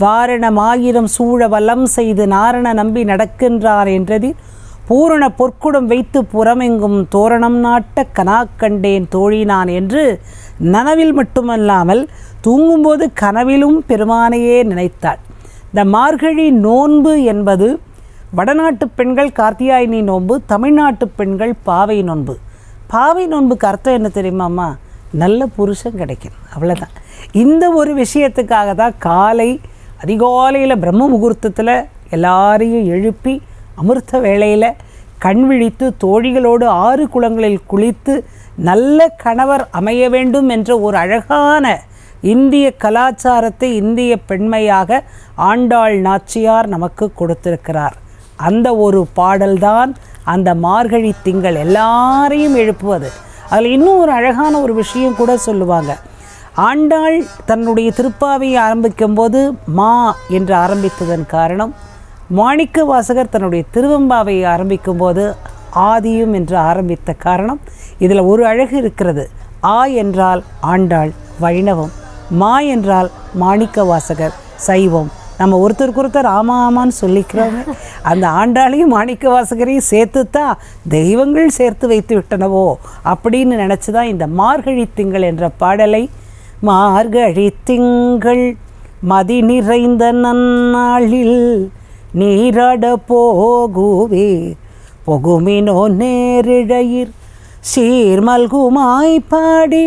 வாரணமாயிரம் சூழ வலம் செய்து நாரண நம்பி நடக்கின்றார் என்றதில் பூரண பொற்குடம் வைத்து புறமெங்கும் தோரணம் நாட்ட கனாக்கண்டேன் தோழினான் என்று நனவில் மட்டுமல்லாமல் தூங்கும்போது கனவிலும் பெருமானையே நினைத்தாள். இந்த மார்கழி நோன்பு என்பது வடநாட்டு பெண்கள் கார்த்தியாயினி நோன்பு, தமிழ்நாட்டு பெண்கள் பாவை நோன்பு. பாவை நோன்புக்கு அர்த்தம் என்ன தெரியுமாம்மா? நல்ல புருஷன் கிடைக்கணும், அவ்வளோதான். இந்த ஒரு விஷயத்துக்காக தான் காலை அதிகாலையில் பிரம்ம முகூர்த்தத்தில் எல்லாரையும் எழுப்பி அமிர்த வேளையில் கண் விழித்து தோழிகளோடு 6 குளங்களில் குளித்து நல்ல கணவர் அமைய வேண்டும் என்ற ஒரு அழகான இந்திய கலாச்சாரத்தை இந்திய பெண்மையாக ஆண்டாள் நாச்சியார் நமக்கு கொடுத்திருக்கிறார். அந்த ஒரு பாடல்தான் அந்த மார்கழி திங்கள் எல்லாரையும் எழுப்புவது. அதில் இன்னும் ஒரு அழகான ஒரு விஷயம் கூட சொல்லுவாங்க. ஆண்டாள் தன்னுடைய திருப்பாவையை ஆரம்பிக்கும்போது மா என்று ஆரம்பித்ததன் காரணம், மாணிக்க வாசகர் தன்னுடைய திருவெம்பாவையை ஆரம்பிக்கும்போது ஆதியும் என்று ஆரம்பித்த காரணம். இதில் ஒரு அழகு இருக்கிறது. ஆ என்றால் ஆண்டாள் வைணவம், மா என்றால் மாணிக்க வாசகர் சைவம். நம்ம ஒருத்தருக்கு ஆமா ஆமான்னு சொல்லிக்கிறோங்க. அந்த ஆண்டாளையும் மாணிக்க வாசகரையும் சேர்த்து தான் தெய்வங்கள் சேர்த்து வைத்து விட்டனவோ அப்படின்னு நினச்சி தான் இந்த மார்கழி திங்கள் என்ற பாடலை மார்கழி திங்கள் மதி நிறைந்த நன்னாளில் நீராட போகுவே பொகுமினோ நேரிழையிர் சீர்மல்குமாய் பாடி.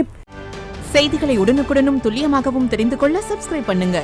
செய்திகளை உடனுக்குடனும் துல்லியமாகவும் தெரிந்து கொள்ள சப்ஸ்கிரைப் பண்ணுங்க.